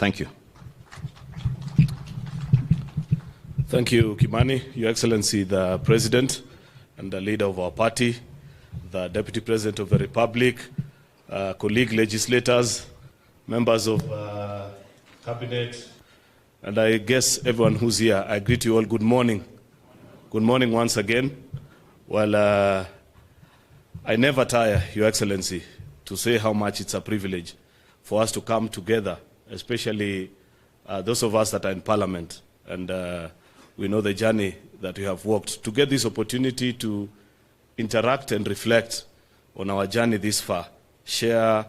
Thank you. Thank you, Kimani. Your Excellency, the President and the leader of our party, the Deputy President of the Republic, colleague legislators, members of Cabinet, and I guess everyone who's here, I greet you all. Good morning. Good morning once again. Well, I never tire, Your Excellency, to say how much it's a privilege for us to come together, especially those of us that are in Parliament. And we know the journey that we have walked to get this opportunity to interact and reflect on our journey this far, share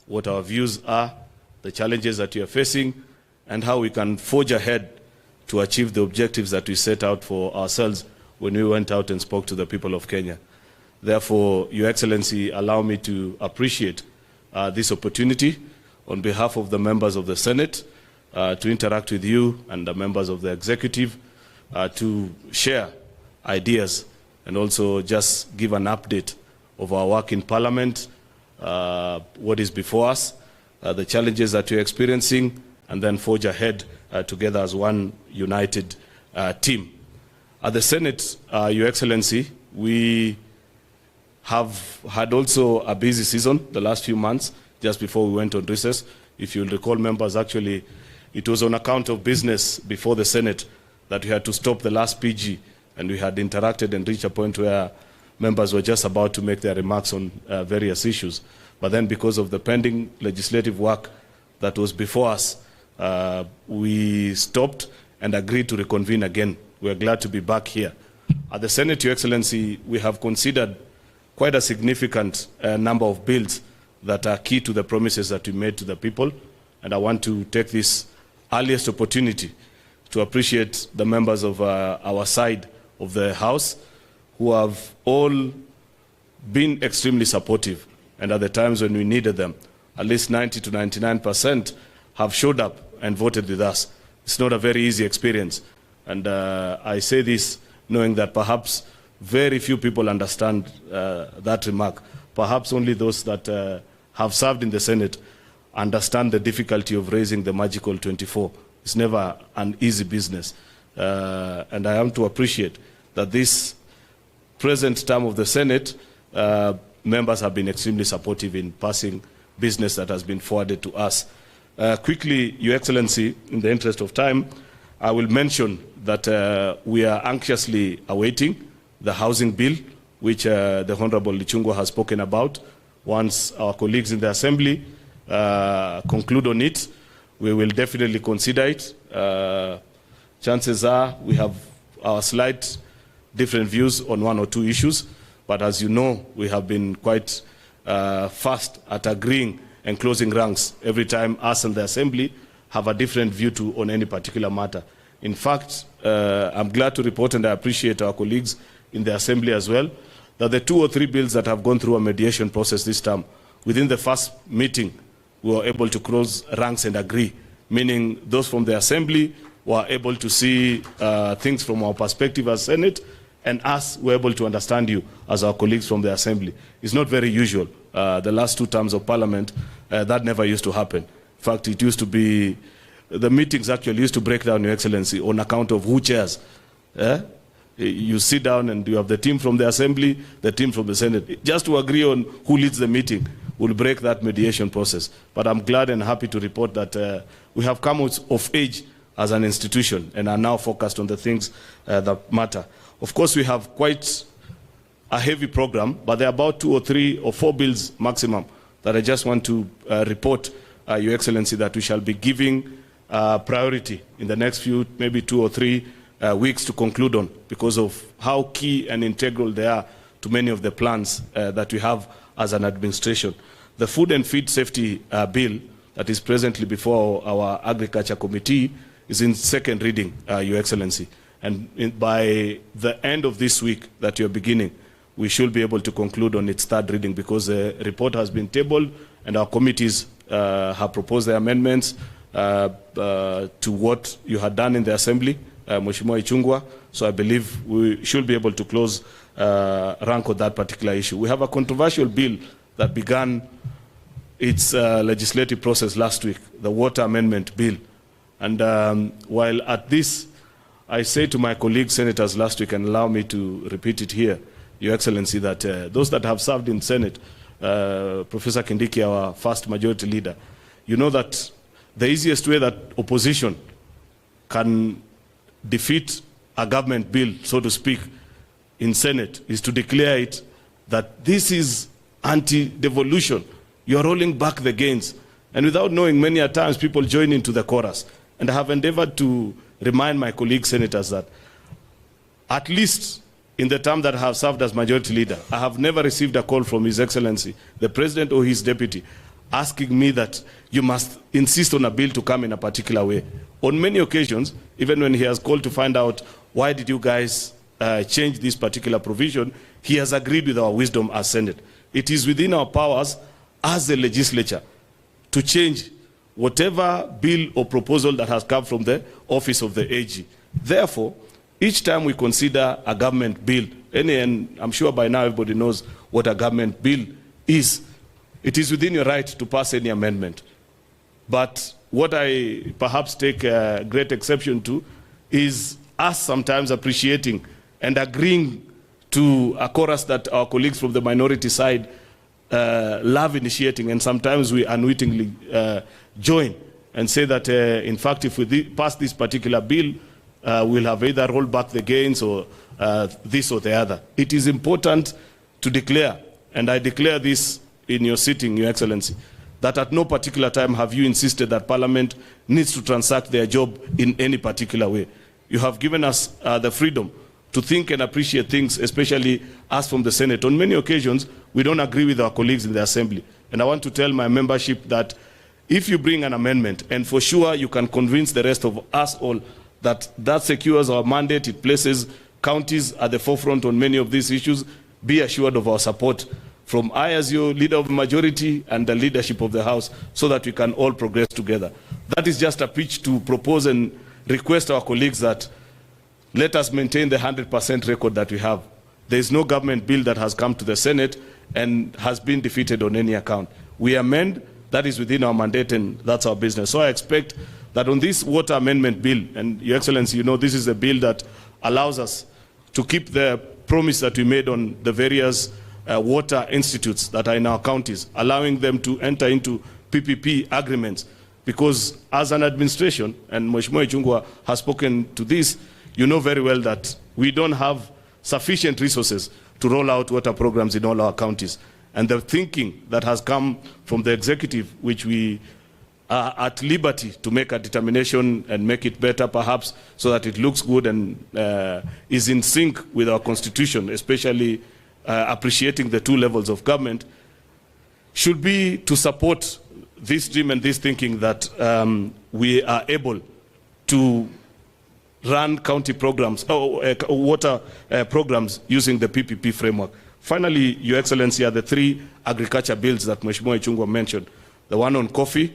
what our views are, the challenges that we are facing, and how we can forge ahead to achieve the objectives that we set out for ourselves when we went out and spoke to the people of Kenya. Therefore, Your Excellency, allow me to appreciate this opportunity on behalf of the members of the Senate to interact with you and the members of the executive to share ideas and also just give an update of our work in Parliament, what is before us, the challenges that we're experiencing, and then forge ahead together as one united team. At the Senate, Your Excellency, we have had also a busy season the last few months, just before we went on recess. If you'll recall, members, actually, it was on account of business before the Senate that we had to stop the last PG, and we had interacted and reached a point where members were just about to make their remarks on various issues. But then because of the pending legislative work that was before us, we stopped and agreed to reconvene again. We're glad to be back here. At the Senate, Your Excellency, we have considered quite a significant number of bills that are key to the promises that we made to the people. And I want to take this earliest opportunity to appreciate the members of our side of the House who have all been extremely supportive. And at the times when we needed them, at least 90 to 99% have showed up and voted with us. It's not a very easy experience. And I say this knowing that perhaps very few people understand that remark. Perhaps only those that have served in the Senate understand the difficulty of raising the magical 24. It's never an easy business. And I am to appreciate that this present term of the Senate, members have been extremely supportive in passing business that has been forwarded to us. Quickly, Your Excellency, in the interest of time, I will mention that we are anxiously awaiting the housing bill, which the Honorable Lichungwa has spoken about. Once our colleagues in the Assembly conclude on it, we will definitely consider it. Chances are we have our slight different views on one or two issues, but as you know, we have been quite fast at agreeing and closing ranks every time us and the Assembly have a different view on any particular matter. In fact, I'm glad to report, and I appreciate our colleagues in the Assembly as well, that the 2 or 3 bills that have gone through a mediation process this time, within the first meeting, we were able to close ranks and agree, meaning those from the Assembly were able to see things from our perspective as Senate, and us were able to understand you as our colleagues from the Assembly. It's not very usual. The last 2 terms of Parliament, that never used to happen. In fact, it used to be, the meetings actually used to break down, Your Excellency, on account of who chairs. You sit down and you have the team from the Assembly, the team from the Senate. Just to agree on who leads the meeting will break that mediation process. But I'm glad and happy to report that we have come out of age as an institution and are now focused on the things that matter. Of course, we have quite a heavy program, but there are about 2 or 3 or 4 bills maximum that I just want to report, Your Excellency, that we shall be giving priority in the next few, maybe 2 or 3 weeks to conclude on, because of how key and integral they are to many of the plans that we have as an administration. The Food and Feed Safety Bill that is presently before our Agriculture Committee is in 2nd reading, Your Excellency. And by the end of this week that you're beginning, we should be able to conclude on its 3rd reading, because the report has been tabled and our committees have proposed their amendments to what you had done in the Assembly, Mheshimiwa Ichungwa. So I believe we should be able to close rank on that particular issue. We have a controversial bill that began its legislative process last week, the Water Amendment Bill. And while at this, I say to my colleague senators last week, and allow me to repeat it here, Your Excellency, that those that have served in Senate, Professor Kindiki, our first majority leader, you know that the easiest way that opposition can defeat a government bill, so to speak, in Senate is to declare it that this is anti-devolution. You're rolling back the gains. And without knowing, many a times people join into the chorus. And I have endeavored to remind my colleague senators that at least in the term that I have served as majority leader, I have never received a call from His Excellency, the President or his deputy, asking me that you must insist on a bill to come in a particular way. On many occasions, even when he has called to find out why did you guys change this particular provision, he has agreed with our wisdom as Senate. It is within our powers as the legislature to change whatever bill or proposal that has come from the office of the AG. Therefore, each time we consider a government bill, and I'm sure by now everybody knows what a government bill is, it is within your right to pass any amendment. But what I perhaps take great exception to is us sometimes appreciating and agreeing to a chorus that our colleagues from the minority side love initiating, and sometimes we unwittingly join and say that, in fact, if we pass this particular bill, we'll have either rolled back the gains or this or the other. It is important to declare, and I declare this in your sitting, Your Excellency, that at no particular time have you insisted that Parliament needs to transact their job in any particular way. You have given us the freedom to think and appreciate things, especially us from the Senate. On many occasions, we don't agree with our colleagues in the Assembly. And I want to tell my membership that if you bring an amendment, and for sure you can convince the rest of us all that that secures our mandate, it places counties at the forefront on many of these issues, be assured of our support from I as your leader of the majority and the leadership of the House, so that we can all progress together. That is just a pitch to propose and request our colleagues that let us maintain the 100% record that we have. There is no government bill that has come to the Senate and has been defeated on any account. We amend, that is within our mandate, and that's our business. So I expect that on this water amendment bill, and Your Excellency, you know this is a bill that allows us to keep the promise that we made on the various water institutes that are in our counties, allowing them to enter into PPP agreements. Because as an administration, and Mheshimiwa Ichung'wah has spoken to this, you know very well that we don't have sufficient resources to roll out water programs in all our counties. And the thinking that has come from the executive, which we are at liberty to make a determination and make it better perhaps, so that it looks good and is in sync with our constitution, especially appreciating the two levels of government, should be to support this dream and this thinking that we are able to run county programs, water programs using the PPP framework. Finally, Your Excellency, are the three agriculture bills that Mheshimiwa Ichung'wah mentioned. The one on coffee,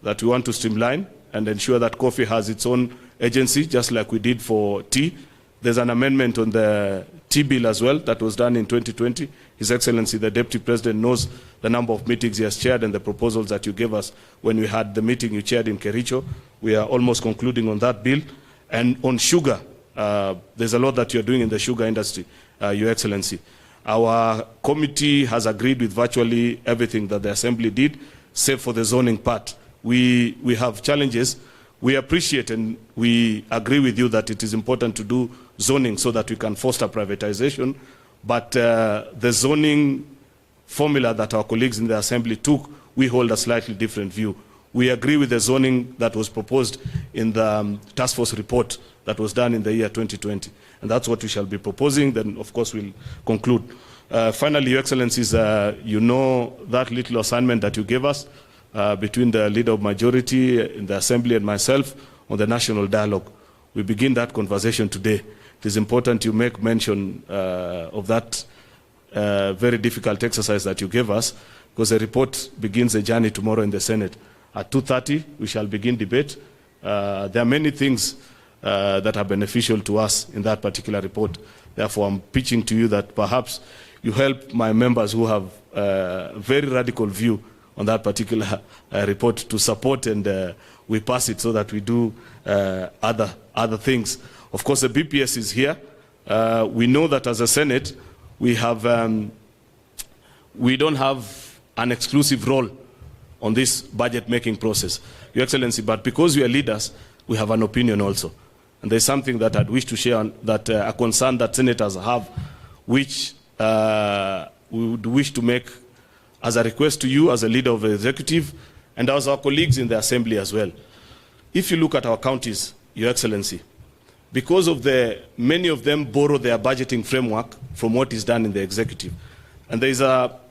that we want to streamline and ensure that coffee has its own agency, just like we did for tea. There's an amendment on the tea bill as well that was done in 2020. His Excellency, the Deputy President, knows the number of meetings he has chaired and the proposals that you gave us when we had the meeting you chaired in Kericho. We are almost concluding on that bill. And on sugar, there's a lot that you're doing in the sugar industry, Your Excellency. Our committee has agreed with virtually everything that the Assembly did, save for the zoning part. We have challenges. We appreciate and we agree with you that it is important to do zoning so that we can foster privatization. But the zoning formula that our colleagues in the Assembly took, we hold a slightly different view. We agree with the zoning that was proposed in the task force report that was done in the year 2020. And that's what we shall be proposing. Then, of course, we'll conclude. Finally, Your Excellencies, you know that little assignment that you gave us between the leader of majority in the Assembly and myself on the national dialogue. We begin that conversation today. It is important you make mention of that very difficult exercise that you gave us, because the report begins a journey tomorrow in the Senate. At 2:30, we shall begin debate. There are many things that are beneficial to us in that particular report. Therefore, I'm pitching to you that perhaps you help my members who have a very radical view on that particular report to support, and we pass it so that we do other things. Of course, the BPS is here. We know that as a Senate, we don't have an exclusive role on this budget-making process, Your Excellency, but because we are leaders, we have an opinion also. And there's something that I'd wish to share on, that a concern that senators have, which we would wish to make as a request to you as a leader of the executive and as our colleagues in the assembly as well. If you look at our counties, Your Excellency, because of many of them borrow their budgeting framework from what is done in the executive. And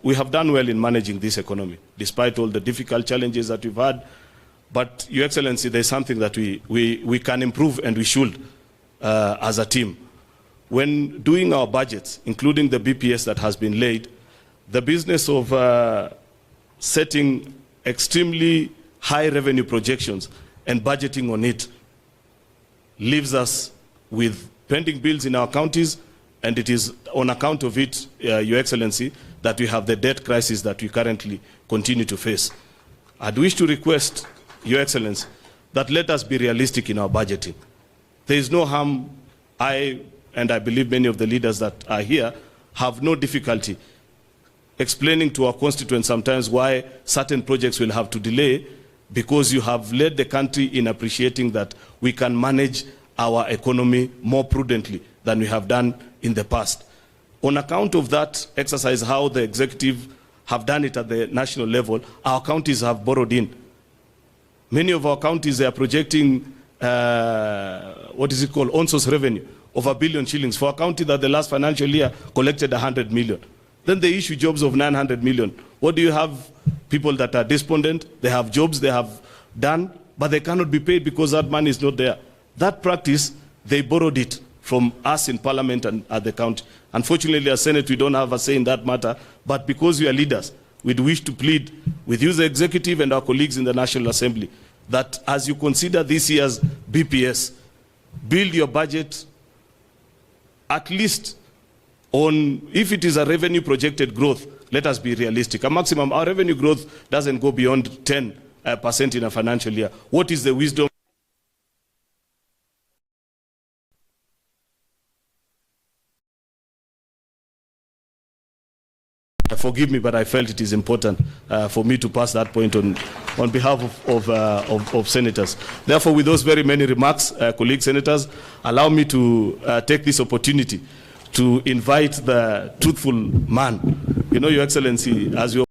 we have done well in managing this economy, despite all the difficult challenges that we've had. But, Your Excellency, there's something that we can improve, and we should as a team. When doing our budgets, including the BPS that has been laid, the business of setting extremely high revenue projections and budgeting on it leaves us with pending bills in our counties, and it is on account of it, Your Excellency, that we have the debt crisis that we currently continue to face. I'd wish to request, Your Excellency, that let us be realistic in our budgeting. There is no harm. And I believe many of the leaders that are here have no difficulty explaining to our constituents sometimes why certain projects will have to delay, because you have led the country in appreciating that we can manage our economy more prudently than we have done in the past. On account of that exercise, how the executive have done it at the national level, our counties have borrowed in. Many of our counties, they are projecting, on-source revenue of 1 billion shillings for a county that the last financial year collected 100 million. Then they issue jobs of 900 million. What do you have? People that are despondent, they have jobs they have done, but they cannot be paid because that money is not there. That practice, they borrowed it from us in Parliament and at the county. Unfortunately, as Senate, we don't have a say in that matter, but because we are leaders, we'd wish to plead with you, the executive, and our colleagues in the National Assembly, that as you consider this year's BPS, build your budget at least on, if it is a revenue projected growth, let us be realistic. A maximum, our revenue growth doesn't go beyond 10% in a financial year. What is the wisdom? Forgive me, but I felt it is important for me to pass that point on behalf of senators. Therefore, with those very many remarks, colleague senators, allow me to take this opportunity to invite the truthful man. You know, Your Excellency, as you